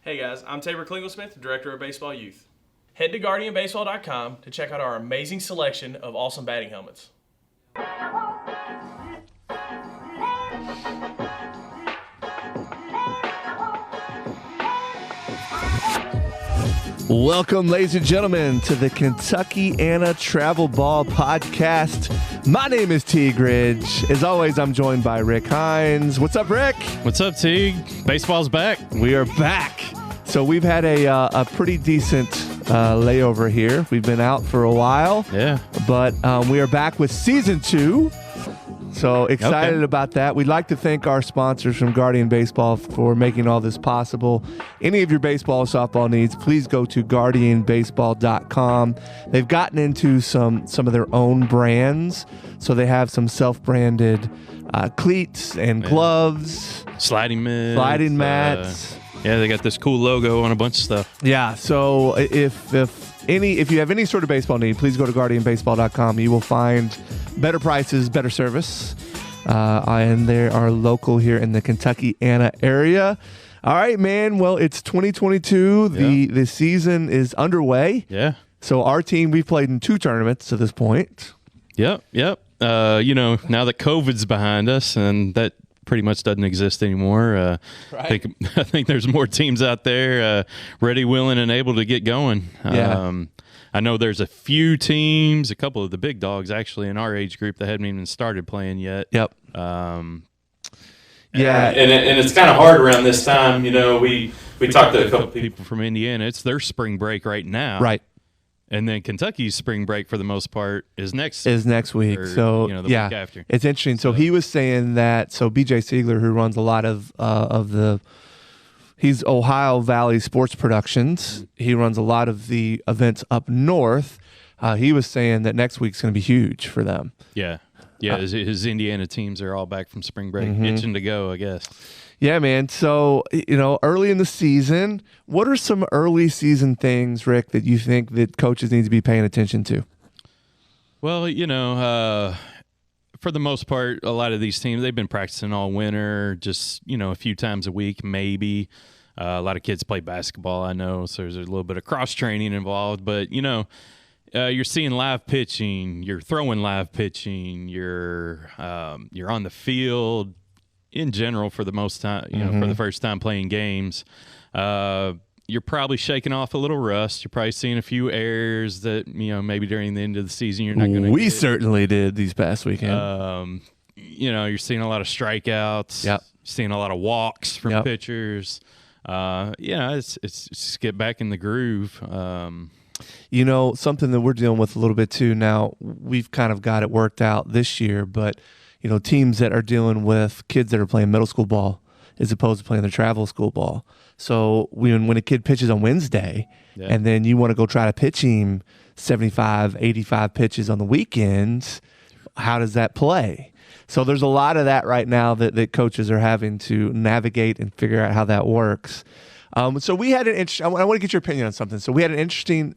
Hey guys, I'm Tabor Klingelsmith, Director of Baseball Youth. Head to GuardianBaseball.com to check out our amazing selection of awesome batting helmets. Welcome, ladies and gentlemen, to the Kentuckiana Travel Ball Podcast. My name is Teague. As always, I'm joined by Rick Hines. What's up, Rick? What's up, Teague? Baseball's back. We are back. So we've had a pretty decent layover here. We've been out for a while. Yeah. But we are back with Season 2. So excited about that. We'd like to thank our sponsors from Guardian Baseball for making all this possible. Any of your baseball or softball needs, please go to GuardianBaseball.com. They've gotten into some of their own brands. So they have some self-branded cleats and gloves. Sliding mats. Yeah, they got this cool logo on a bunch of stuff. Yeah, so if you have any sort of baseball need, please go to GuardianBaseball.com. You will find better prices, better service, and they are local here in the Kentuckiana area. All right, man. Well, it's 2022. The season is underway. Yeah. So our team, we've played in 2 tournaments to this point. Yep. Now that COVID's behind us and that pretty much doesn't exist anymore. Right. I think there's more teams out there ready, willing, and able to get going. Yeah. I know there's a few teams, a couple of the big dogs actually in our age group that haven't even started playing yet. Yep. Yeah, and it's kind of hard around this time. You know, we talked to a couple people from Indiana. It's their spring break right now. Right. And then Kentucky's spring break, for the most part, is next week. Or, so the week after. It's interesting. So he was saying that. So BJ Siegler, who runs a lot of he's Ohio Valley Sports Productions. He runs a lot of the events up north. He was saying that next week's going to be huge for them. Yeah. His Indiana teams are all back from spring break, itching to go, I guess. Yeah, man. So, early in the season, what are some early season things, Rick, that you think that coaches need to be paying attention to? Well, for the most part, a lot of these teams, they've been practicing all winter, just, a few times a week, maybe. A lot of kids play basketball, I know, so there's a little bit of cross-training involved. But, you're seeing live pitching, you're throwing live pitching, you're on the field in general for the most time, for the first time playing games. You're probably shaking off a little rust. You're probably seeing a few errors that, maybe during the end of the season you're not going to We certainly did these past weekend. You're seeing a lot of strikeouts. Yep. Seeing a lot of walks from pitchers. It's just get back in the groove. Something that we're dealing with a little bit too now, we've kind of got it worked out this year, but teams that are dealing with kids that are playing middle school ball as opposed to playing the travel school ball. So when a kid pitches on Wednesday and then you want to go try to pitch him 75, 85 pitches on the weekends, how does that play? So there's a lot of that right now that coaches are having to navigate and figure out how that works. So we had I want to get your opinion on something. So we had an interesting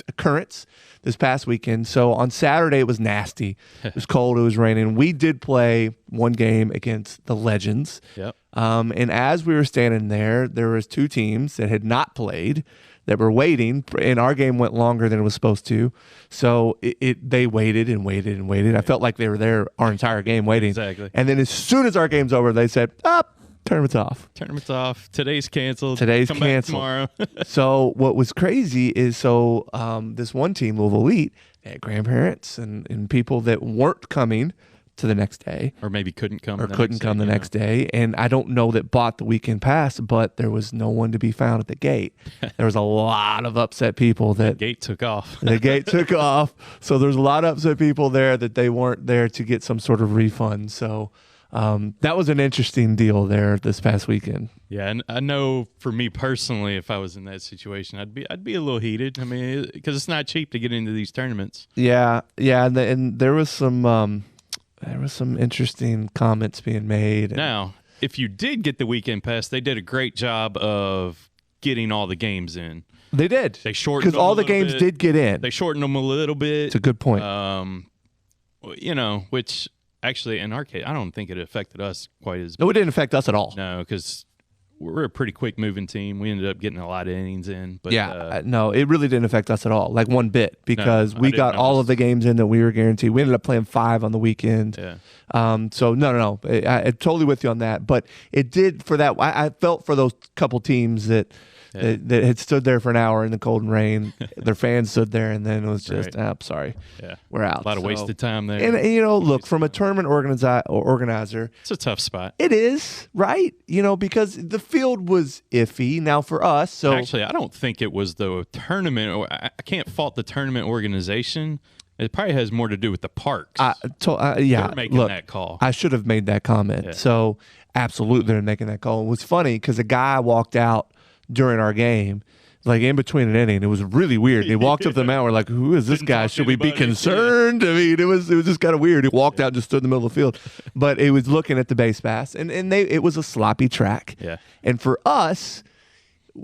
occurrence this past weekend. So on Saturday, it was nasty. It was cold. It was raining. We did play one game against the Legends. Yep. And as we were standing there was 2 teams that had not played that were waiting, and our game went longer than it was supposed to. So they waited and waited and waited. I felt like they were there our entire game waiting. Exactly. And then as soon as our game's over, they said, tournament's off. Tournament's off. Today's canceled. Come back tomorrow. So what was crazy is this one team, Louisville Elite, they had grandparents and people that weren't coming to the next day. Or maybe couldn't come the next day. And I don't know that bought the weekend pass, but there was no one to be found at the gate. There was a lot of upset people that... The gate took off. The gate took off. So there's a lot of upset people there that they weren't there to get some sort of refund. So... that was an interesting deal there this past weekend. Yeah, and I know for me personally, if I was in that situation, I'd be a little heated. I mean, because it's not cheap to get into these tournaments. Yeah, and there was some interesting comments being made. Now, if you did get the weekend pass, they did a great job of getting all the games in. They did. They shortened because all the games did get in. They shortened them a little bit. It's a good point. Which. Actually, in our case, I don't think it affected us quite as. No, it didn't affect us at all. No, because we're a pretty quick moving team. We ended up getting a lot of innings in. But no, it really didn't affect us at all, like one bit, because we got all of the games in that we were guaranteed. We ended up playing 5 on the weekend. Yeah. So no, I'm totally with you on that. But it did for that. I felt for those couple teams that had stood there for an hour in the cold and rain. Their fans stood there, and then it was just, I'm sorry, we're out. A lot of wasted time there. And look, from a tournament organizer, it's a tough spot. It is, right? Because the field was iffy. Now for us, so actually, I don't think it was the tournament. I can't fault the tournament organization. It probably has more to do with the parks. They're making that call. I should have made that comment. Yeah. So absolutely, they're making that call. It was funny because a guy walked out during our game, like in between an inning. It was really weird. He walked up to the mound. We're like, "Who is this guy? Should we be concerned?" I mean, it was just kind of weird. He walked out, and just stood in the middle of the field, but it was looking at the base pass, and it was a sloppy track. Yeah. And for us,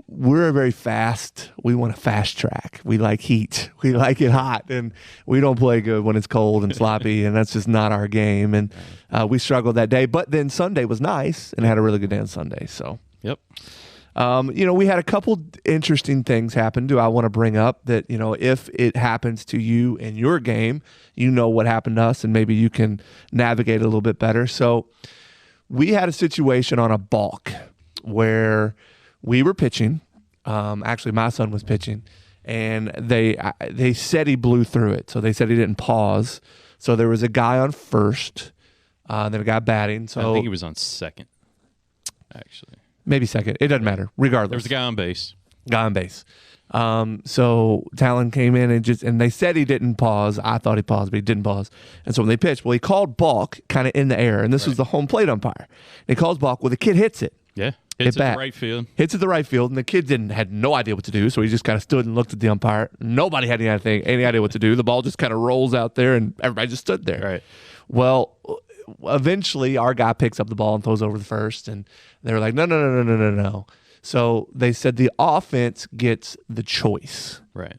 we're very fast. We want a fast track. We like heat. We like it hot, and we don't play good when it's cold and sloppy, and that's just not our game. And we struggled that day. But then Sunday was nice, and had a really good day on Sunday. So, yep. We had a couple interesting things happen. I want to bring up that, if it happens to you in your game, what happened to us, and maybe you can navigate a little bit better. So we had a situation on a balk where we were pitching. Actually, my son was pitching, and they said he blew through it. So they said he didn't pause. So there was a guy on first, then a guy batting. So I think he was on second, actually. Maybe second. It doesn't matter. Regardless. There was a guy on base. So Talon came in and they said he didn't pause. I thought he paused, but he didn't pause. And so when they pitched, he called balk kind of in the air. And this was the home plate umpire. And he calls balk. Well, the kid hits it. Yeah. Hits at the right field. Hits at the right field. And the kid had no idea what to do. So he just kind of stood and looked at the umpire. Nobody had any idea what to do. The ball just kind of rolls out there and everybody just stood there. Right. Well, eventually our guy picks up the ball and throws over the first, and they were like, no. So they said the offense gets the choice. Right.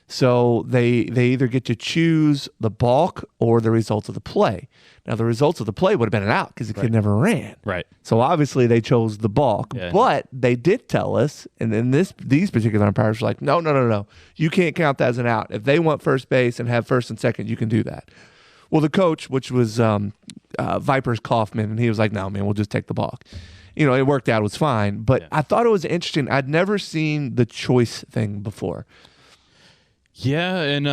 So they either get to choose the balk or the results of the play. Now, the results of the play would have been an out because the kid never ran. Right. So obviously they chose the balk. Yeah. But they did tell us, and then these particular umpires were like, no. You can't count that as an out. If they want first base and have first and second, you can do that. Well, the coach, which was Vipers Kaufman, and he was like, no, man, we'll just take the balk. It worked out. It was fine. But I thought it was interesting. I'd never seen the choice thing before. Yeah, and,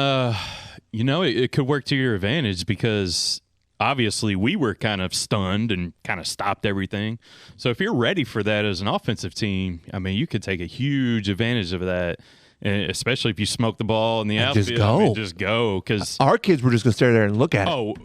it could work to your advantage because obviously we were kind of stunned and kind of stopped everything. So if you're ready for that as an offensive team, I mean, you could take a huge advantage of that. And especially if you smoke the ball in the outfield, just go. Because our kids were just going to stay there and look at it. Oh,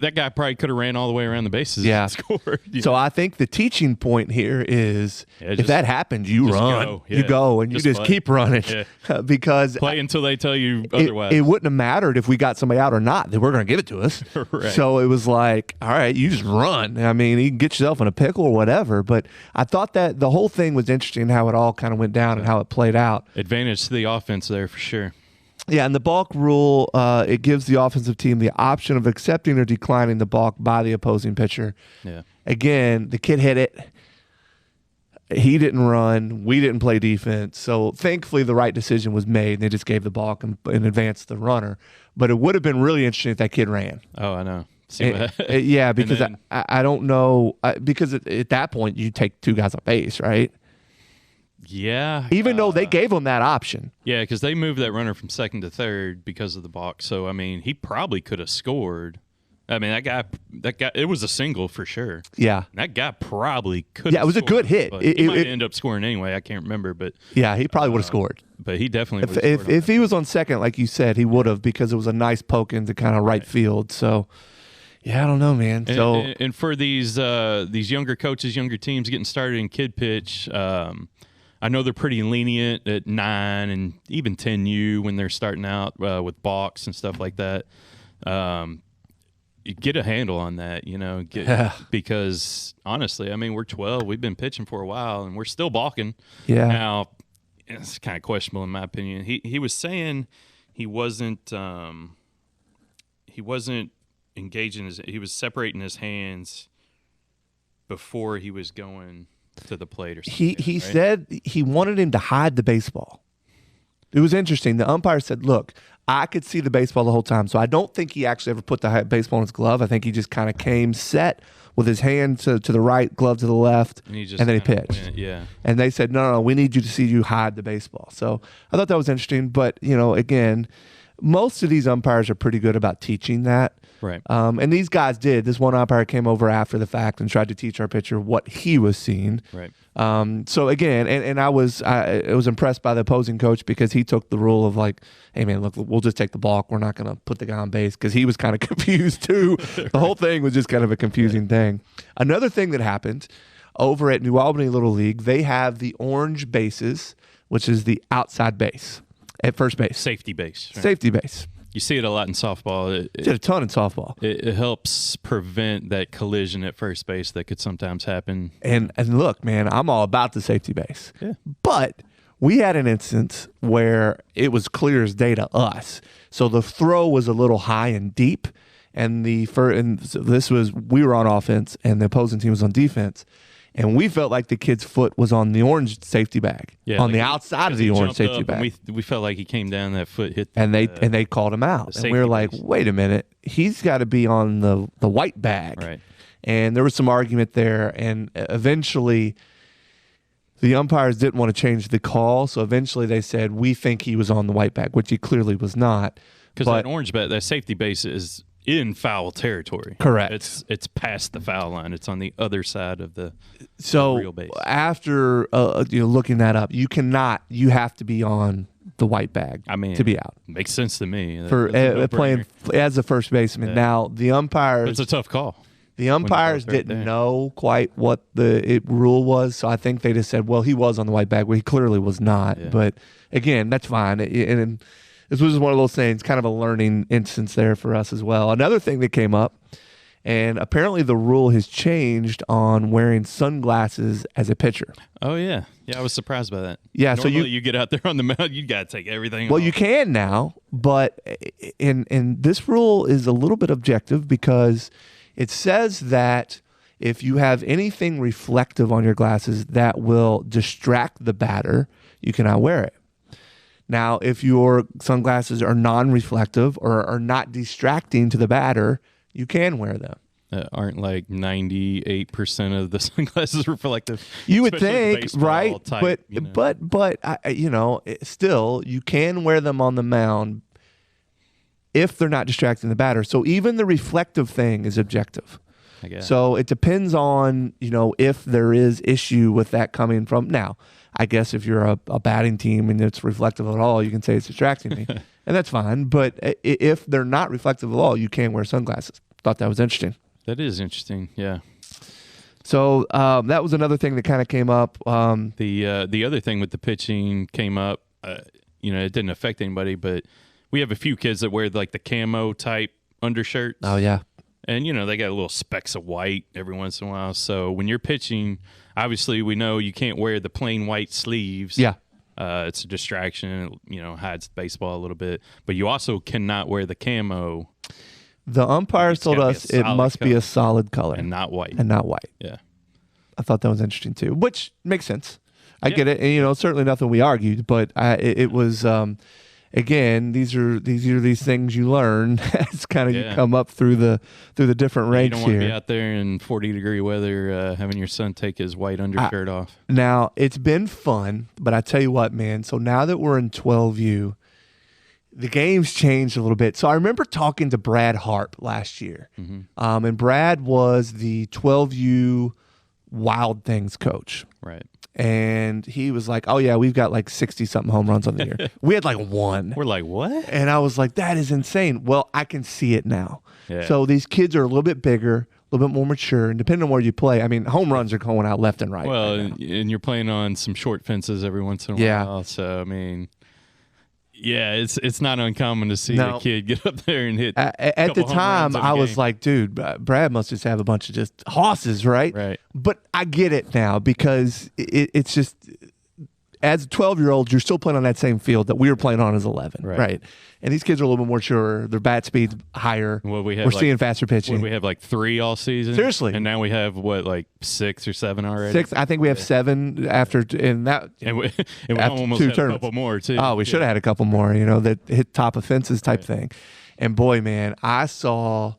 that guy probably could have ran all the way around the bases and scored. So I think the teaching point here is if that happens, you run. Go. You go, and you just keep running. Yeah. Because play until they tell you otherwise. It wouldn't have mattered if we got somebody out or not. They were going to give it to us. Right. So it was like, all right, you just run. I mean, you can get yourself in a pickle or whatever. But I thought that the whole thing was interesting, how it all kind of went down and how it played out. Advantage to the offense there for sure. Yeah, and the balk rule, it gives the offensive team the option of accepting or declining the balk by the opposing pitcher. Yeah. Again, the kid hit it. He didn't run. We didn't play defense. So thankfully the right decision was made, and they just gave the balk and advanced the runner. But it would have been really interesting if that kid ran. Oh, I know. Yeah, because I don't know. Because at that point, you take two guys on base, right? Yeah. Even though they gave him that option. Yeah, because they moved that runner from second to third because of the balk. So, I mean, he probably could have scored. I mean, that guy, it was a single for sure. Yeah. That guy probably could have Yeah, it was scored, a good hit. He might end up scoring anyway. I can't remember. But yeah, he probably would have scored. But he definitely would have scored. If he was on second, like you said, he would have, because it was a nice poke into kind of right field. So, yeah, I don't know, man. And for these younger coaches, younger teams getting started in kid pitch, I know they're pretty lenient at 9 and even 10U when they're starting out with balks and stuff like that. You get a handle on that, because honestly, I mean, we're 12. We've been pitching for a while, and we're still balking. Yeah. Now, it's kind of questionable in my opinion. He was saying he wasn't engaging he was separating his hands before he was going to the plate or something. He right? said he wanted him to hide the baseball. It was interesting. The umpire said, look, I could see the baseball the whole time, so I don't think he actually ever put the baseball in his glove. I think he just kind of came set with his hand to the right, glove to the left, and then he pitched. Yeah. And they said, no, we need you to see you hide the baseball. So I thought that was interesting. But, again, most of these umpires are pretty good about teaching that. Right. And these guys did. This one umpire came over after the fact and tried to teach our pitcher what he was seeing. Right. So again, and I was impressed by the opposing coach because he took the rule of like, hey man, look, we'll just take the balk. We're not going to put the guy on base because he was kind of confused too. The whole thing was just kind of a confusing thing. Another thing that happened over at New Albany Little League, they have the orange bases, which is the outside base at first base. Safety base. Right? Safety base. You see it a lot in softball. Did a ton in softball. It helps prevent that collision at first base that could sometimes happen. And look, man, I'm all about the safety base. Yeah. But we had an instance where it was clear as day to us. So the throw was a little high and deep, and this was we were on offense and the opposing team was on defense. And we felt like the kid's foot was on the orange safety bag, on the outside of the orange safety bag. We felt like he came down, that foot hit. And they called him out. And we were like, wait a minute, he's got to be on the white bag. Right. And there was some argument there. And eventually the umpires didn't want to change the call. So eventually they said, we think he was on the white bag, which he clearly was not. Because that orange bat, that safety base is in foul territory. Correct. It's past the foul line. It's on the other side of the real base. After looking that up, you have to be on the white bag to be out. Makes sense to me. For playing as a first baseman. Yeah. Now, the umpires... It's a tough call. The umpires didn't know quite what the rule was, so I think they just said, well, he was on the white bag. Well, he clearly was not. Yeah. But, again, that's fine. And this was one of those things, kind of a learning instance there for us as well. Another thing that came up, and apparently the rule has changed on wearing sunglasses as a pitcher. Oh, yeah. Yeah, I was surprised by that. Yeah, normally, so you get out there on the mound, you got to take everything off. You can now, but and this rule is a little bit objective because it says that if you have anything reflective on your glasses that will distract the batter, you cannot wear it. Now, if your sunglasses are non-reflective or are not distracting to the batter, you can wear them. Aren't like 98% of the sunglasses reflective? You would think, right? Type, but still, you can wear them on the mound if they're not distracting the batter. So even the reflective thing is objective. I guess. So it depends on, if there is issue with that coming from. Now, I guess if you're a batting team and it's reflective at all, you can say it's distracting me. And that's fine. But if they're not reflective at all, you can wear sunglasses. Thought that was interesting. That is interesting, yeah. So that was another thing that kind of came up. The other thing with the pitching came up, it didn't affect anybody, but we have a few kids that wear like the camo type undershirts. Oh, yeah. And, they got little specks of white every once in a while. So when you're pitching, obviously we know you can't wear the plain white sleeves. Yeah. It's a distraction. It, hides the baseball a little bit. But you also cannot wear the camo. The umpires told us it must be a solid color. And not white. Yeah. I thought that was interesting too, which makes sense. I get it. And, certainly nothing we argued, but it was... Again, these are these things you learn as kind of you come up through the different ranks here. You don't want to be out there in 40-degree weather having your son take his white undershirt off. Now, it's been fun, but I tell you what, man. So now that we're in 12U, the game's changed a little bit. So I remember talking to Brad Harp last year, and Brad was the 12U Wild Things coach. Right. And he was like, oh, yeah, we've got like 60-something home runs on the year. We had like one. We're like, what? And I was like, that is insane. Well, I can see it now. Yeah. So these kids are a little bit bigger, a little bit more mature. And depending on where you play, I mean, home runs are going out left and right. Well, and you're playing on some short fences every once in a while. So, I mean... Yeah, it's not uncommon to see a kid get up there and hit. At the time, I was like, dude, Brad must just have a bunch of just hosses, right? Right. But I get it now because it's just as a 12-year-old, you're still playing on that same field that we were playing on as 11, right? And these kids are a little bit more mature. Their bat speed's higher. Well, we're seeing faster pitching. We have like 3 all season. Seriously. And now we have, like 6 or 7 already? 6. I think we have 7 after, and that. And we after almost 2 had tournaments. a couple more, too. Oh, we should have had a couple more, that hit top of fences type thing. And boy, man, I saw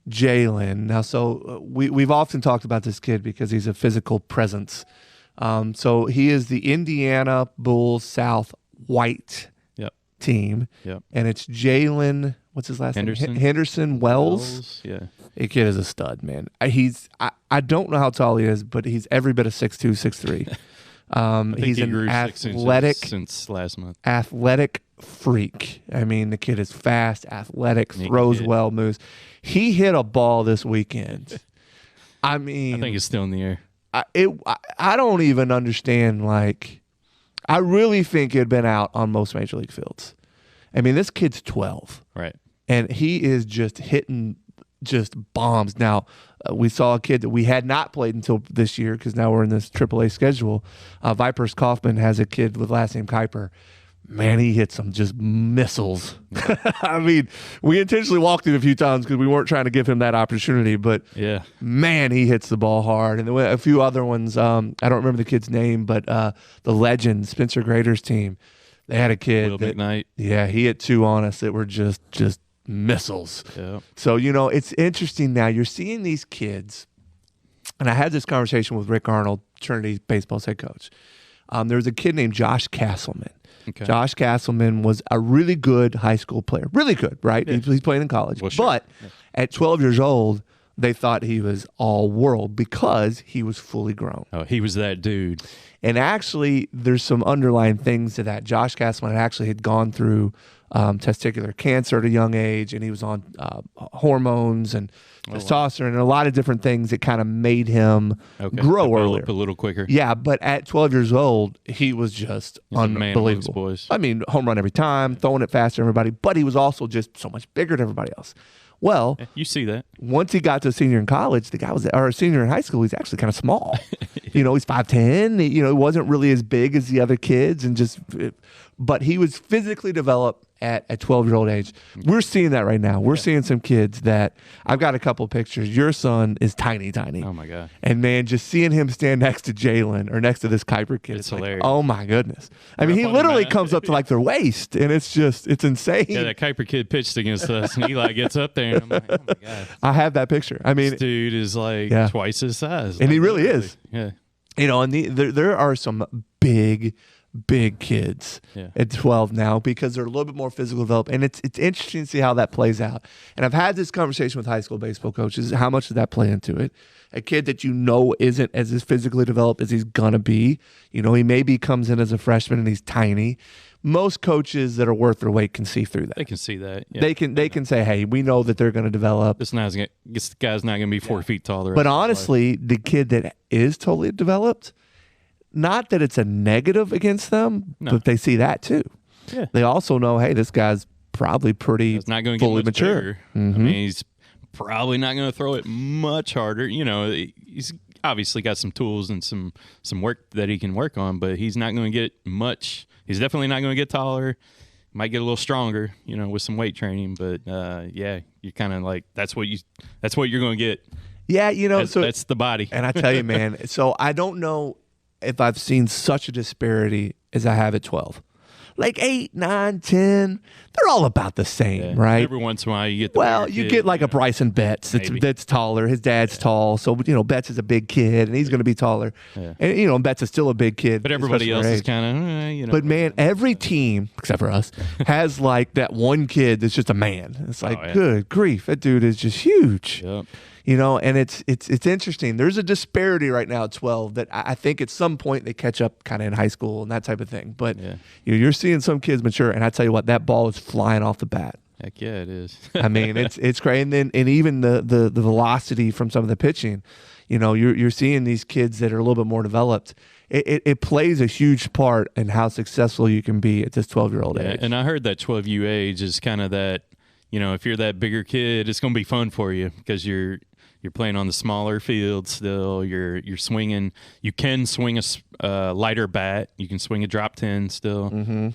Jalen. Now, so we've often talked about this kid because he's a physical presence. So he is the Indiana Bulls South White team. Yep. And it's Jalen, what's his last name? Henderson Wells. Yeah. The kid is a stud, man. I don't know how tall he is, but he's every bit of 6'2", 6'3". I think he's he an grew 6 athletic inches since last month. Athletic freak. I mean, the kid is fast, athletic, Sneaky throws kid. well, moves. He hit a ball this weekend. I mean, I think it's still in the air. I don't even understand. Like, I really think it had been out on most major league fields. I mean, this kid's 12, Right. and he is just hitting just bombs. Now, we saw a kid that we had not played until this year because now we're in this AAA schedule. Vipers Kaufman has a kid with last name Kuiper. Man, he hit some just missiles. I mean, we intentionally walked it a few times because we weren't trying to give him that opportunity. But, Yeah. man, he hits the ball hard. And there were a few other ones. I don't remember the kid's name, but the legend, Spencer Grader's team, they had a kid. Will McKnight. Yeah, he hit 2 on us that were just missiles. Yeah. So, it's interesting now. You're seeing these kids, and I had this conversation with Rick Arnold, Trinity's baseball's head coach. There was a kid named Josh Castleman. Okay. Josh Castleman was a really good high school player. Really good, right? Yeah. He's playing in college. Well, sure. But at 12 years old, they thought he was all world because he was fully grown. Oh, he was that dude. And actually, there's some underlying things to that. Josh Castleman actually had gone through testicular cancer at a young age, and he was on hormones and testosterone and a lot of different things that kind of made him grow Develop earlier. a little quicker. Yeah, but at 12 years old, he was just He's a man amongst unbelievable. boys. I mean, home run every time, throwing it faster than everybody, but he was also just so much bigger than everybody else. Well, You see that. once he got to a senior in college, the guy was, or a senior in high school, he's actually kind of small. He's 5'10". He wasn't really as big as the other kids, but he was physically developed at a 12-year-old age. We're seeing that right now. We're seeing some kids that I've got a couple of pictures. Your son is tiny. Oh, my God. And man, just seeing him stand next to Jalen or next to this Kuiper kid, It's it's like, hilarious. oh my goodness. I mean, he up on the literally mat. comes up to like their waist, and it's insane. Yeah, that Kuiper kid pitched against us, and Eli gets up there, and I'm like, oh, my God. I have that picture. I mean, This dude is like Yeah. twice his size. And he really is. Yeah. and there are some big kids Yeah. at 12 now because they're a little bit more physical developed, and it's interesting to see how that plays out. And I've had this conversation with high school baseball coaches. How much does that play into it? A kid that isn't as physically developed as he's gonna be. He maybe comes in as a freshman and he's tiny. Most coaches that are worth their weight can see through that. They can see that. Yeah. They can say, hey, we know that they're going to develop. This guy's not going to be 4 feet tall. But honestly, the kid that is totally developed, not that it's a negative against them, No. but they see that too. Yeah. They also know, hey, this guy's probably pretty It's not going to get fully much mature. bigger. I mean, he's probably not going to throw it much harder. He's obviously got some tools and some work that he can work on, but he's not going to get much. He's definitely not going to get taller. Might get a little stronger, with some weight training. But you're kind of like that's what you're going to get. Yeah, That's the body. And I tell you, man, so I don't know if I've seen such a disparity as I have at 12. Like 8, 9, 10, they're all about the same, Yeah. right? Every once in a while, you get the Well, bigger you kid, get like a Bryson Betts Maybe. that's taller. His dad's tall, so Betts is a big kid, and he's going to be taller. Yeah. And Betts is still a big kid, but everybody especially else their is age. kind of, But man, every team except for us has like that one kid that's just a man. It's like, yeah. good grief, that dude is just huge. Yep. And it's interesting. There's a disparity right now at 12 that I think at some point they catch up kind of in high school and that type of thing. But Yeah. you're seeing some kids mature, and I tell you what, that ball is flying off the bat. Heck yeah, it is. I mean, it's great, and even the velocity from some of the pitching. You're seeing these kids that are a little bit more developed. It plays a huge part in how successful you can be at this 12-year-old Yeah, age. and I heard that 12U age is kind of that, if you're that bigger kid, it's going to be fun for you because you're You're playing on the smaller field still. You're swinging. You can swing a lighter bat. You can swing a drop 10 still.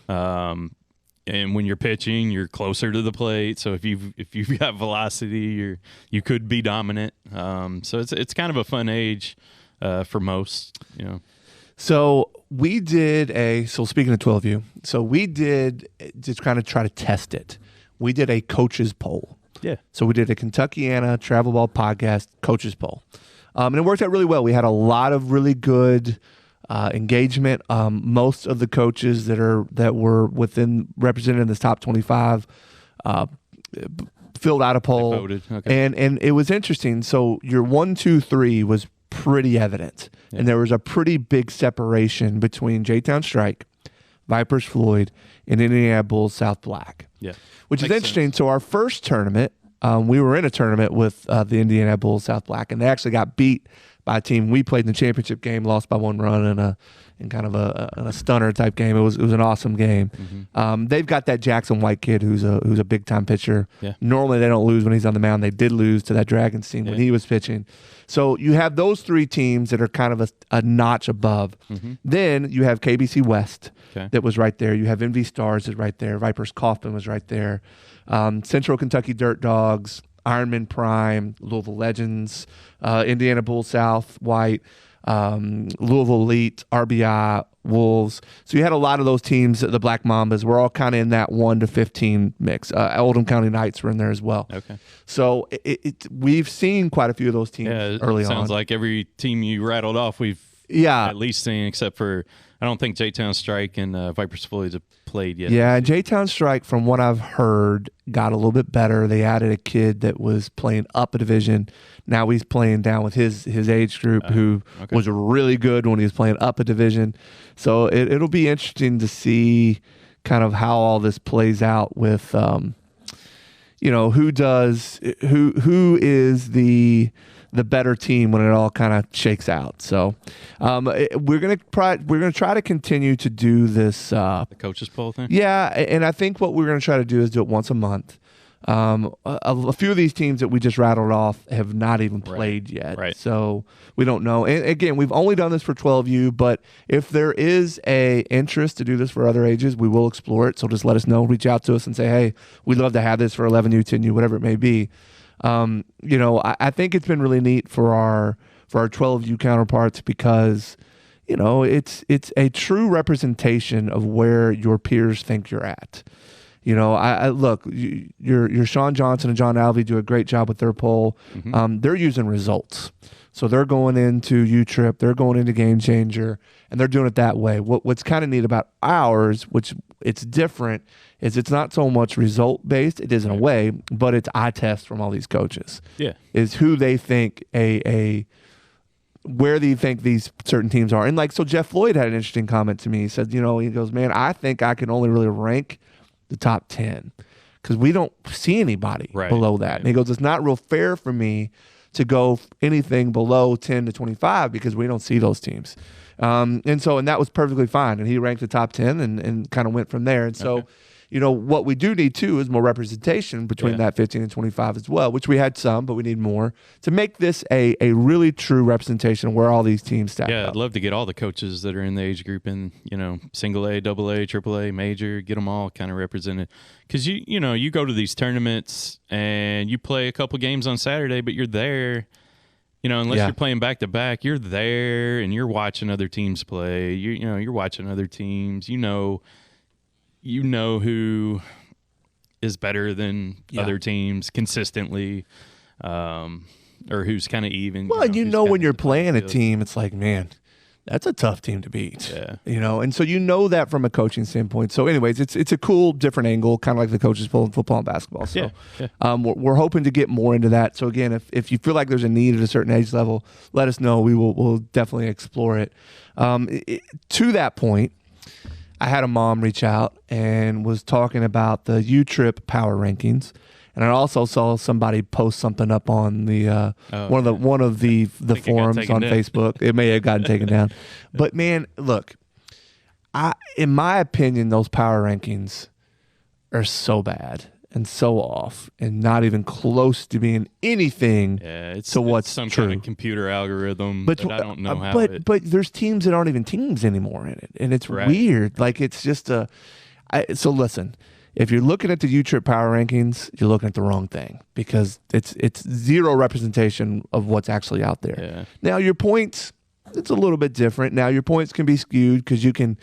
And when you're pitching, you're closer to the plate. So if you've got velocity, you could be dominant. So it's kind of a fun age for most. So we did speaking of 12U, so we did just kind of try to test it. We did a coaches poll. Yeah. So we did a Kentuckiana Travel Ball Podcast coaches poll. And it worked out really well. We had a lot of really good engagement. Most of the coaches that were represented in this top 25 filled out a poll. They voted. Okay. And it was interesting. So your 1, 2, 3 was pretty evident. Yeah. And there was a pretty big separation between J-Town Strike, Vipers Floyd, and Indiana Bulls South Black. Yeah. Which is interesting. So our first tournament, we were in a tournament with the Indiana Bulls South Black, and they actually got beat by a team we played in the championship game, lost by 1 run in kind of a stunner type game. It was an awesome game. Mm-hmm. They've got that Jackson White kid who's a big time pitcher. Yeah. Normally they don't lose when he's on the mound. They did lose to that Dragons team when he was pitching. So you have those 3 teams that are kind of a notch above. Mm-hmm. Then you have KBC West that was right there. You have NV Stars is right there. Vipers Kaufman was right there. Central Kentucky Dirt Dogs, Ironman Prime, Louisville Legends, Indiana Bulls South White, Louisville Elite, RBI, Wolves. So you had a lot of those teams, the Black Mambas, were all kind of in that 1 to 15 mix. Oldham County Knights were in there as well. Okay. So we've seen quite a few of those teams early on. Sounds like every team you rattled off we've at least seen, except for I don't think J-Town Strike and Vipers Floyd have played yet. Yeah, J-Town Strike, from what I've heard, got a little bit better. They added a kid that was playing up a division. Now he's playing down with his age group, who was really good when he was playing up a division. So it'll be interesting to see kind of how all this plays out with, who is the better team when it all kind of shakes out. So we're gonna try to continue to do this the coaches poll thing. Yeah, and I think what we're gonna try to do is do it once a month. A few of these teams that we just rattled off have not even played yet, so we don't know. And again, we've only done this for 12U, but if there is a interest to do this for other ages, we will explore it. So just let us know, reach out to us and say, hey, we'd love to have this for 11U, 10U, whatever it may be. I think it's been really neat for our 12U counterparts because, it's a true representation of where your peers think you're at. I look, your Sean Johnson and John Alvey do a great job with their poll. Mm-hmm. They're using results. So they're going into U-Trip, they're going into Game Changer, and they're doing it that way. What's kind of neat about ours, which it's different, is it's not so much result-based. It is in a way, but it's eye test from all these coaches. Yeah. Is who they think where do you think these certain teams are? And so Jeff Floyd had an interesting comment to me. He said, he goes, man, I think I can only really rank the top 10 because we don't see anybody below that. Right. And he goes, it's not real fair for me to go anything below 10 to 25 because we don't see those teams. And that was perfectly fine. And he ranked the top 10 and kind of went from there. And so, what we do need too is more representation between that 15 and 25 as well, which we had some, but we need more to make this a really true representation of where all these teams stack up. Yeah, I'd love to get all the coaches that are in the age group in, single A, double A, triple A, major, get them all kind of represented. Because, you go to these tournaments and you play a couple games on Saturday, but you're there. Unless you're playing back to back, you're there and you're watching other teams play. You're watching other teams. You know who is better than other teams consistently, or who's kind of even. Well, when you're playing a team, it's like, man, that's a tough team to beat. Yeah. And so that from a coaching standpoint. So anyways, it's a cool, different angle, kind of like the coaches poll in football and basketball. So we're hoping to get more into that. So again, if you feel like there's a need at a certain age level, let us know. We'll definitely explore it. To that point, I had a mom reach out and was talking about the U-Trip power rankings. And I also saw somebody post something up on the one of the forums on Facebook. It may have gotten taken down, but man, look, in my opinion, those power rankings are so bad. and so off, and not even close to being anything to what's some true. kind of computer algorithm, but I don't know how. But there's teams that aren't even teams anymore in it, and it's weird. Like it's just so listen. If you're looking at the U-Trip power rankings, you're looking at the wrong thing because it's zero representation of what's actually out there. Yeah. Now your points, it's a little bit different. Now your points can be skewed because you can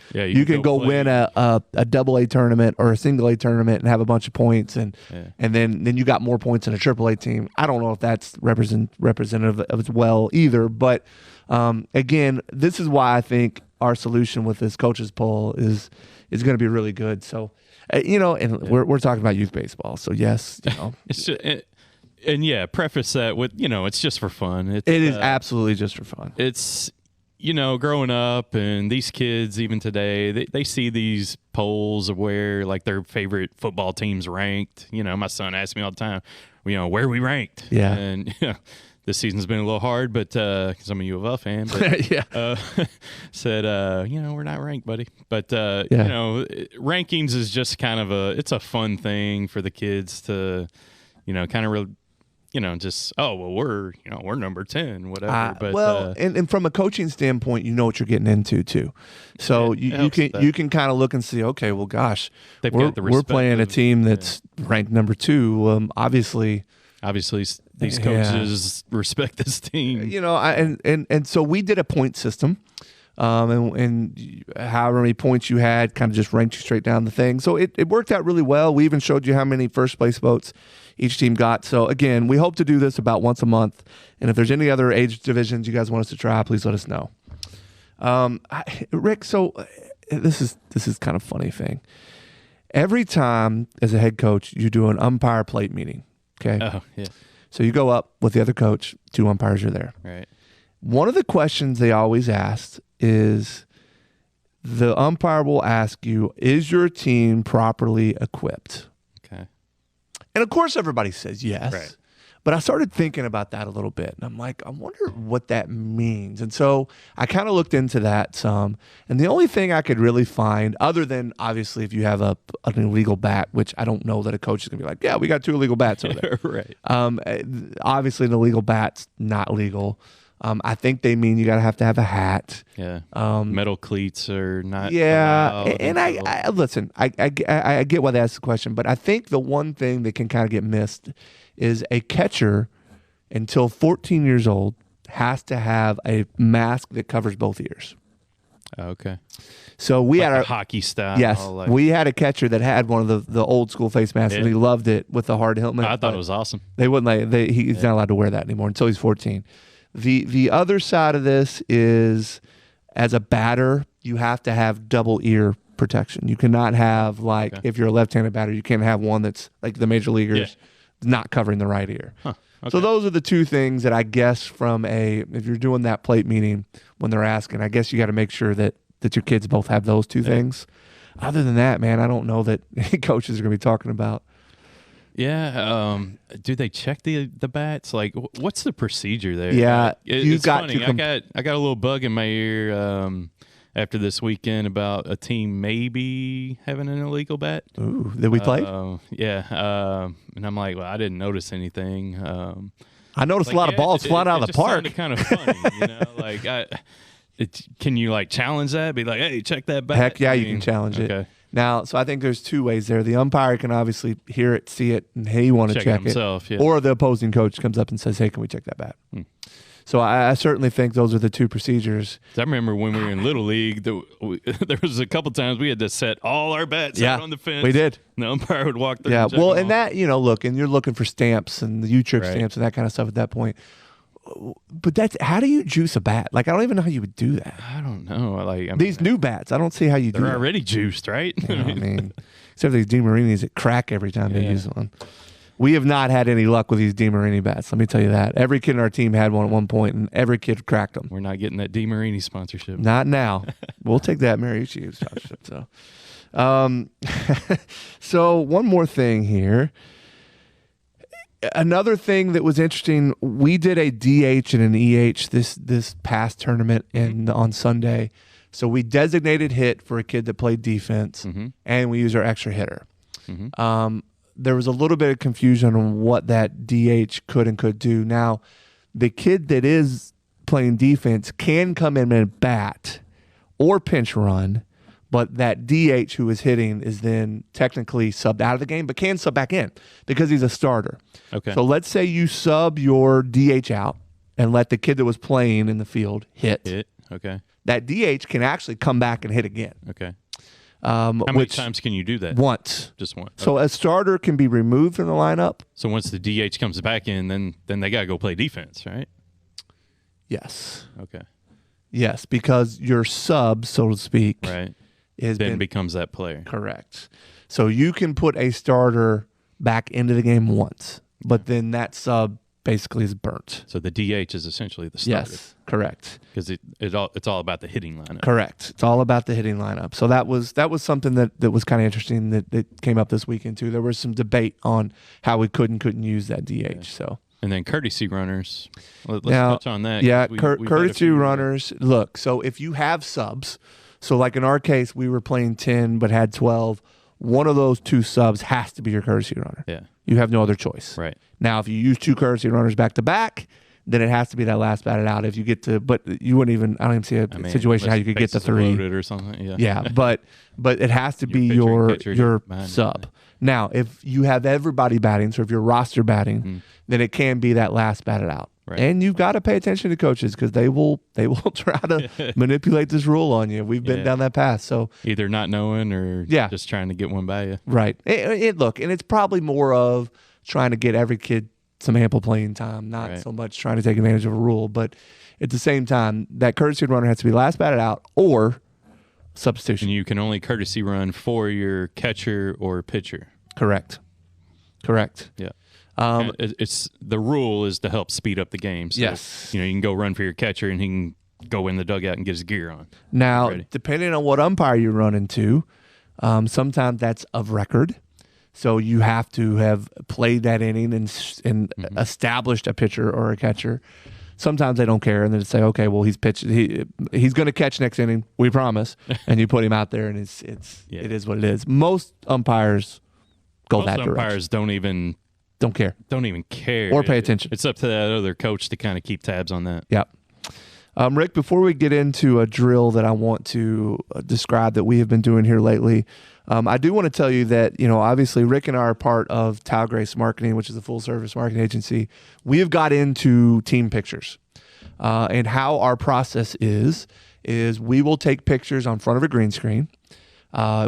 go win a double A tournament or a single A tournament and have a bunch of points, and then you got more points than a triple A team. I don't know if that's representative as well either, but again, this is why I think our solution with this coaches poll is going to be really good. So. We're talking about youth baseball, so yes, it's just, preface that with it's just for fun. It is absolutely just for fun. It's growing up, and these kids even today they see these polls of where like their favorite football teams ranked. My son asks me all the time, where we ranked. Yeah, and this season's been a little hard, but because I'm a U of L fan, but, said, we're not ranked, buddy. But, rankings is just kind of it's a fun thing for the kids to, kind of just, we're number 10, whatever. But and from a coaching standpoint, you know what you're getting into too. So you can kind of look and see, okay, well, gosh, we're playing a team that's ranked number 2. Obviously, these coaches respect this team. And so we did a point system, and however many points you had kind of just ranked you straight down the thing. So it worked out really well. We even showed you how many first place votes each team got. So again, we hope to do this about once a month. And if there's any other age divisions you guys want us to try, please let us know. Rick, so this is kind of a funny thing. Every time as a head coach, you do an umpire plate meeting. Okay. Oh, yeah. So you go up with the other coach, 2 umpires are there. Right. One of the questions they always ask is the umpire will ask you, is your team properly equipped? Okay. And of course everybody says yes. Right. But I started thinking about that a little bit, and I'm like, I wonder what that means. And so I kind of looked into that some, and the only thing I could really find, other than obviously if you have an illegal bat, which I don't know that a coach is going to be like, yeah, we got 2 illegal bats over there. Right. Obviously an illegal bat's not legal. I think they mean you got to have a hat. Yeah. Metal cleats are not. Yeah. And I listen, I get why they asked the question, but I think the one thing that can kind of get missed is a catcher until 14 years old has to have a mask that covers both ears. Okay. So we had a hockey style. Yes, we had a catcher that had one of the old school face masks, and he loved it with the hard helmet. I thought it was awesome. They wouldn't he's not allowed to wear that anymore until he's 14. The other side of this is, as a batter, you have to have double ear protection. You cannot have if you're a left-handed batter, you can't have one that's like the major leaguers. Yeah. Not covering the right ear. Huh, okay. So those are the 2 things that I guess if you're doing that plate meeting when they're asking, I guess you got to make sure that your kids both have those 2 things. Other than that, man, I don't know that any coaches are going to be talking about. Yeah. Do they check the bats? Like, what's the procedure there? Yeah. It's funny. I got a little bug in my ear after this weekend about a team maybe having an illegal bat. Ooh, did we play? Yeah. And I'm like, well, I didn't notice anything. I noticed a lot of balls flying out of the park. It kind of funny, can you challenge that? Be like, hey, check that bat. Heck yeah, you can challenge it. Now, so I think there's 2 ways there. The umpire can obviously hear it, see it, and hey, you want to check it himself, yeah. Or the opposing coach comes up and says, hey, can we check that bat? So I certainly think those are the 2 procedures. I remember when we were in Little League, there was a couple times we had to set all our bats out on the fence. We did. And the umpire would walk through. Yeah, and well, and that, look, and you're looking for stamps and the U-Trip stamps and that kind of stuff at that point. But how do you juice a bat? I don't even know how you would do that. I don't know. These new bats, I don't see how you do that. They're already juiced, right? Except these DeMarinis that crack every time they use one. We have not had any luck with these DeMarini bats. Let me tell you that. Every kid in our team had one at one point, and every kid cracked them. We're not getting that DeMarini sponsorship. Not now. We'll take that Mariucci sponsorship. So one more thing here. Another thing that was interesting, we did a DH and an EH this past tournament on Sunday. So we designated hit for a kid that played defense, and we used our extra hitter. there was a little bit of confusion on what that DH could and could do. Now, the kid that is playing defense can come in and bat or pinch run, but that DH who is hitting is then technically subbed out of the game, but can sub back in because he's a starter. Okay. So let's say you sub your DH out and let the kid that was playing in the field hit. Okay. That DH can actually come back and hit again. Okay. How many times can you do that? Once. Just once. So a starter can be removed from the lineup. So once the DH comes back in, then they got to go play defense, right? Yes. Okay. Yes, because your sub, so to speak, Right. then becomes that player. Correct. So you can put a starter back into the game once, but then that sub basically is burnt. So the DH is essentially the starter. Yes, correct. Because it's all about the hitting lineup. Correct. It's all about the hitting lineup. So that was something that was kind of interesting that came up this weekend too. There was some debate on how we could and couldn't use that DH. Yeah. So. And then courtesy runners. Let's Now, touch on that. Yeah, We've had a courtesy few- runners. Look, so if you have subs, so like in our case, we were playing 10 but had 12. One of those two subs has to be your courtesy runner. Yeah. You have no other choice. Right. Now, if you use two courtesy runners back to back, then it has to be that last batted out. If you get to, but you wouldn't even. I don't even see a situation how you could get to bases 3 loaded or something. Yeah. Yeah, but it has to be Your pitcher and catcher your behind it, sub. yeah. Now, if you have everybody batting, so if you're roster batting, then it can be that last batted out. Right. And you've got to pay attention to coaches because they will try to manipulate this rule on you. We've been down that path. So Either not knowing or just trying to get one by you. right. Look, and it's probably more of trying to get every kid some ample playing time, not so much trying to take advantage of a rule. But at the same time, that courtesy runner has to be last batted out or substitution. And you can only courtesy run for your catcher or pitcher. Correct. Yeah. It's the rule is to help speed up the game. So, Yes. you can go run for your catcher and he can go in the dugout and get his gear on. Now, Ready. depending on what umpire you run into, sometimes that's of record. So you have to have played that inning and established a pitcher or a catcher. Sometimes they don't care and they just say, okay, well he's pitched. He's going to catch next inning. We promise. And you put him out there, and it is what it is. Most umpires go Most that direction. umpires don't even care Or pay attention. It's up to that other coach to kind of keep tabs on that. Yep. Rick, before we get into a drill that I want to describe that we have been doing here lately, I do want to tell you that, obviously Rick and I are part of Tau Grace Marketing, which is a full-service marketing agency. We have got into team pictures. And how our process is we will take pictures on front of a green screen.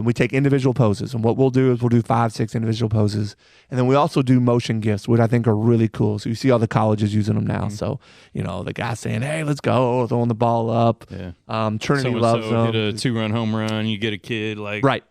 We take individual poses, and what we'll do is we'll do 5-6 individual poses, and then we also do motion gifts, which I think are really cool. So you see all the colleges using them now. So the guy saying, "Hey, let's go," throwing the ball up. Yeah. Trinity loves them. Hit a 2-run home run. You get a kid right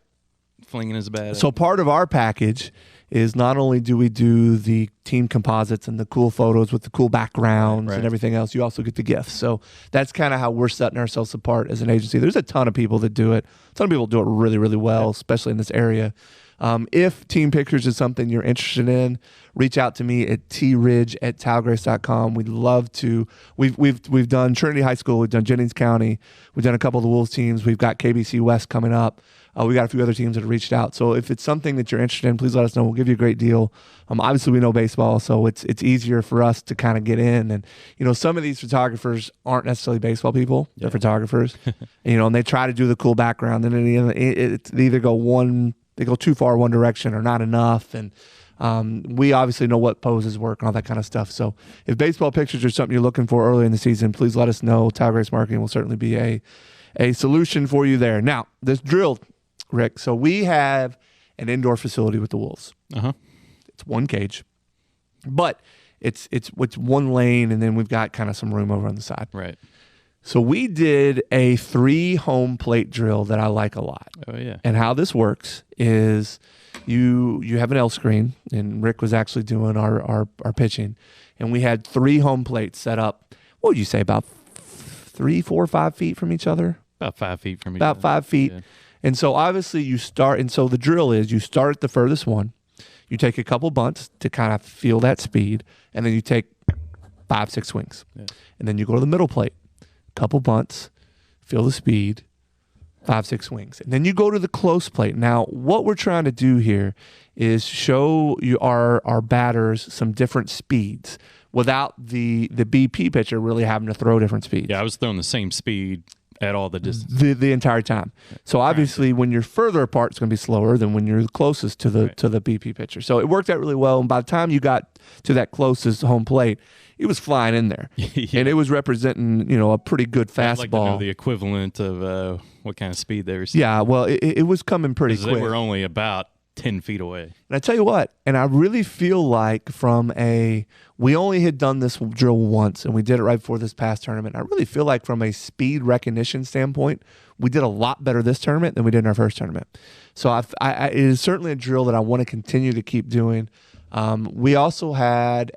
flinging his bat. So part of our package is not only do we do the team composites and the cool photos with the cool backgrounds and everything else, you also get the gifts. So that's kind of how we're setting ourselves apart as an agency. There's a ton of people that do it. A ton of people do it really, really well, especially in this area. If team pictures is something you're interested in, reach out to me at tridge@taugrace.com. We'd love to. We've done Trinity High School. We've done Jennings County. We've done a couple of the Wolves teams. We've got KBC West coming up. We got a few other teams that have reached out. So if it's something that you're interested in, please let us know. We'll give you a great deal. Obviously, we know baseball, so it's easier for us to kind of get in. And some of these photographers aren't necessarily baseball people; they're photographers. And they try to do the cool background, and then they either go too far one direction or not enough. And we obviously know what poses work and all that kind of stuff. So if baseball pictures are something you're looking for early in the season, please let us know. Tau Grace Marketing will certainly be a solution for you there. Now, this drill, Rick. So we have an indoor facility with the Wolves. It's one cage, but it's one lane, and then we've got kind of some room over on the side. Right. So we did a 3 home plate drill that I like a lot. Oh yeah. And how this works is you have an L screen, and Rick was actually doing our pitching, and we had 3 home plates set up. What would you say, about 3, 4, 5 feet from each other? About 5 feet from each About other. 5 feet. Yeah. And so obviously you start, and so the drill is you start at the furthest one, you take a couple bunts to kind of feel that speed, and then you take 5-6 swings. Yeah. And then you go to the middle plate, couple bunts, feel the speed, 5-6 swings. And then you go to the close plate. Now, what we're trying to do here is show our batters some different speeds without the BP pitcher really having to throw different speeds. Yeah, I was throwing the same speed at all the distance. The entire time. So obviously when you're further apart, it's going to be slower than when you're closest to the BP pitcher. So it worked out really well. And by the time you got to that closest home plate, it was flying in there. Yeah. And it was representing, a pretty good fastball. I'd like to know the equivalent of what kind of speed they were seeing. Yeah, well, it was coming pretty quick. They were only about 10 feet away. And I tell you what, and I really feel like we only had done this drill once, and we did it right before this past tournament. I really feel like from a speed recognition standpoint, we did a lot better this tournament than we did in our first tournament. So it is certainly a drill that I want to continue to keep doing. We also had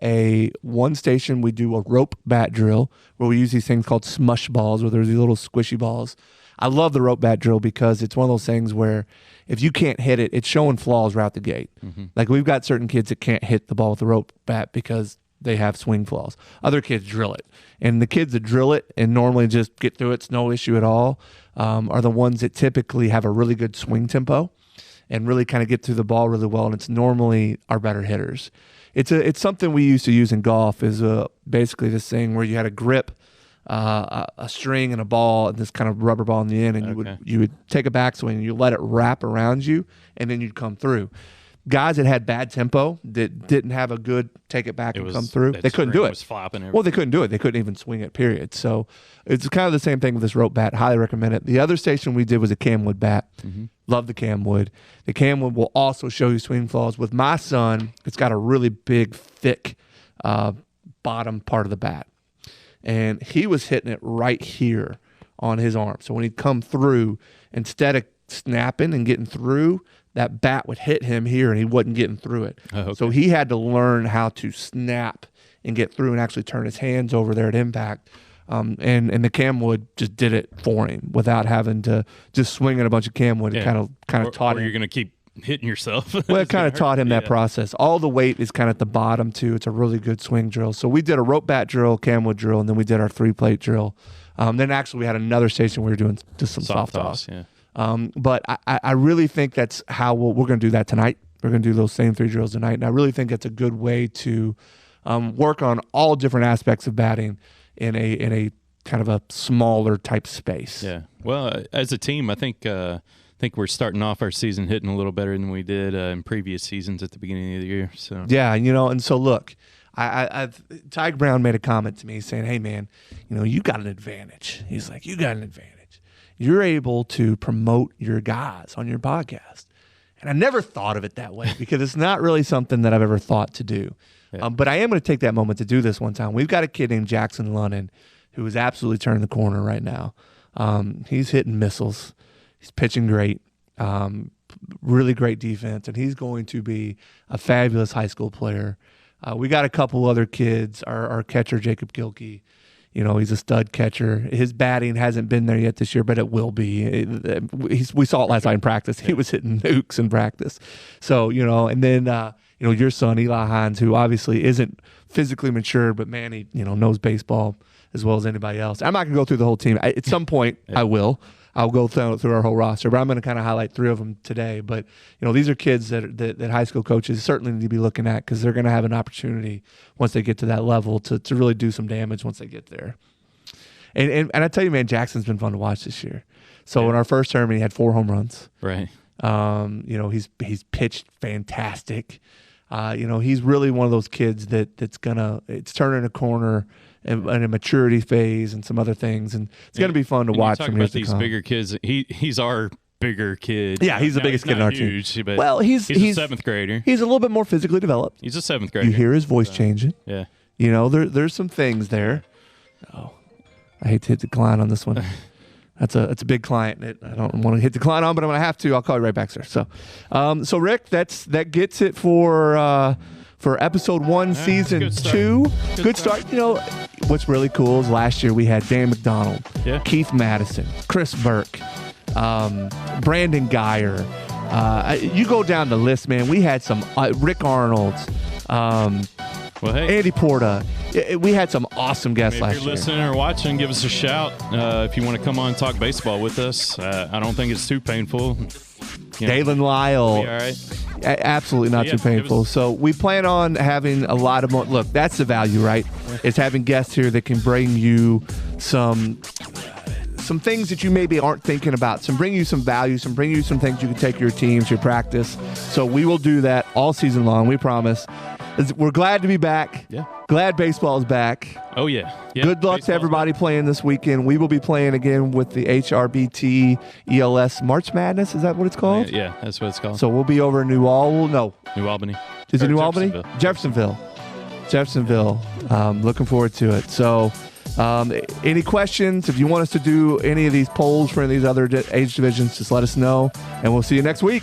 one station we do a rope bat drill where we use these things called smush balls, where there's these little squishy balls. I love the rope bat drill because it's one of those things where if you can't hit it, it's showing flaws right out the gate. Mm-hmm. Like we've got certain kids that can't hit the ball with the rope bat because they have swing flaws. Other kids drill it. And the kids that drill it and normally just get through it's no issue at all are the ones that typically have a really good swing tempo and really kind of get through the ball really well, and it's normally our better hitters. It's something we used to use in golf is basically this thing where you had a grip, a string and a ball and this kind of rubber ball in the end, and you would take a backswing and you let it wrap around you, and then you'd come through. Guys that had bad tempo, that didn't have a good take it back and come through, they couldn't do it. Was flopping well, they couldn't do it. They couldn't even swing it, period. So it's kind of the same thing with this rope bat. Highly recommend it. The other station we did was a Camwood bat. Mm-hmm. Love the Camwood. The Camwood will also show you swing flaws. With my son, it's got a really big, thick bottom part of the bat. And he was hitting it right here on his arm. So when he'd come through, instead of snapping and getting through, that bat would hit him here and he wasn't getting through it. Oh, okay. So he had to learn how to snap and get through and actually turn his hands over there at impact. And the Camwood just did it for him without having to just swing at a bunch of Camwood. It kind of taught him. Or you're going to keep hitting yourself. Well, it kind of taught him that process. All the weight is kind of at the bottom too. It's a really good swing drill. So we did a rope bat drill, Camwood drill, and then we did our 3-plate drill. Then actually we had another station where we were doing just some soft toss. Yeah. But I really think that's how we're going to do that tonight. We're going to do those same 3 drills tonight. And I really think that's a good way to work on all different aspects of batting in a kind of a smaller type space. Yeah. Well, as a team, I think we're starting off our season hitting a little better than we did in previous seasons at the beginning of the year. So yeah, and so look, Teague Brown made a comment to me saying, "Hey man, you got an advantage." He's like, "You got an advantage. You're able to promote your guys on your podcast." And I never thought of it that way because it's not really something that I've ever thought to do. Yeah. But I am going to take that moment to do this one time. We've got a kid named Jackson Lunnan who is absolutely turning the corner right now. He's hitting missiles. He's pitching great, really great defense, and he's going to be a fabulous high school player. We got a couple other kids. Our catcher, Jacob Gilkey, he's a stud catcher. His batting hasn't been there yet this year, but it will be. We saw it last night in practice. He was hitting nukes in practice. So, and then, your son, Eli Hines, who obviously isn't physically mature, but man, he, knows baseball as well as anybody else. I'm not going to go through the whole team. At some point, I will. I'll go through our whole roster, but I'm going to kind of highlight 3 of them today. But, these are kids that high school coaches certainly need to be looking at because they're going to have an opportunity once they get to that level to really do some damage once they get there. And I tell you, man, Jackson's been fun to watch this year. So in our first term, he had 4 home runs. Right. He's pitched fantastic. He's really one of those kids it's turning a corner in a maturity phase and some other things, and it's going to be fun to watch. From about these bigger kids, he's our bigger kid. Yeah, he's the biggest kid in our team. Well, he's a 7th grader. He's a little bit more physically developed. He's a 7th grader. You hear his voice changing. Yeah. There's some things there. Oh, I hate to hit decline on this one. That's a big client that I don't want to hit decline on, but I'm going to have to. I'll call you right back, sir. So Rick, that gets it for episode 1, season 2. Good start. What's really cool is last year we had Dan McDonald, Keith Madison, Chris Burke, Brandon Geyer. You go down the list, man. We had some Rick Arnold's. Andy Porta. We had some awesome guests last year. If you're listening or watching, give us a shout. If you want to come on and talk baseball with us, I don't think it's too painful. Dalen Lyle. Be all right. Absolutely not Yeah, too it painful. was- So we plan on having a lot of more. Look, that's the value, right? Is having guests here that can bring you some things that you maybe aren't thinking about. Bring you some value, bring you some things you can take to your teams, your practice. So we will do that all season long. We promise. We're glad to be back. Yeah. Glad baseball is back. Oh, yeah. Yep. Good luck to Baseball's everybody playing this weekend. We will be playing again with the HRBT ELS March Madness. Is that what it's called? back. Yeah, that's what it's called. So we'll be over in New Albany. Is it Or New Albany? Jeffersonville. Jeffersonville. Looking forward to it. So any questions? If you want us to do any of these polls for any of these other age divisions, just let us know, and we'll see you next week.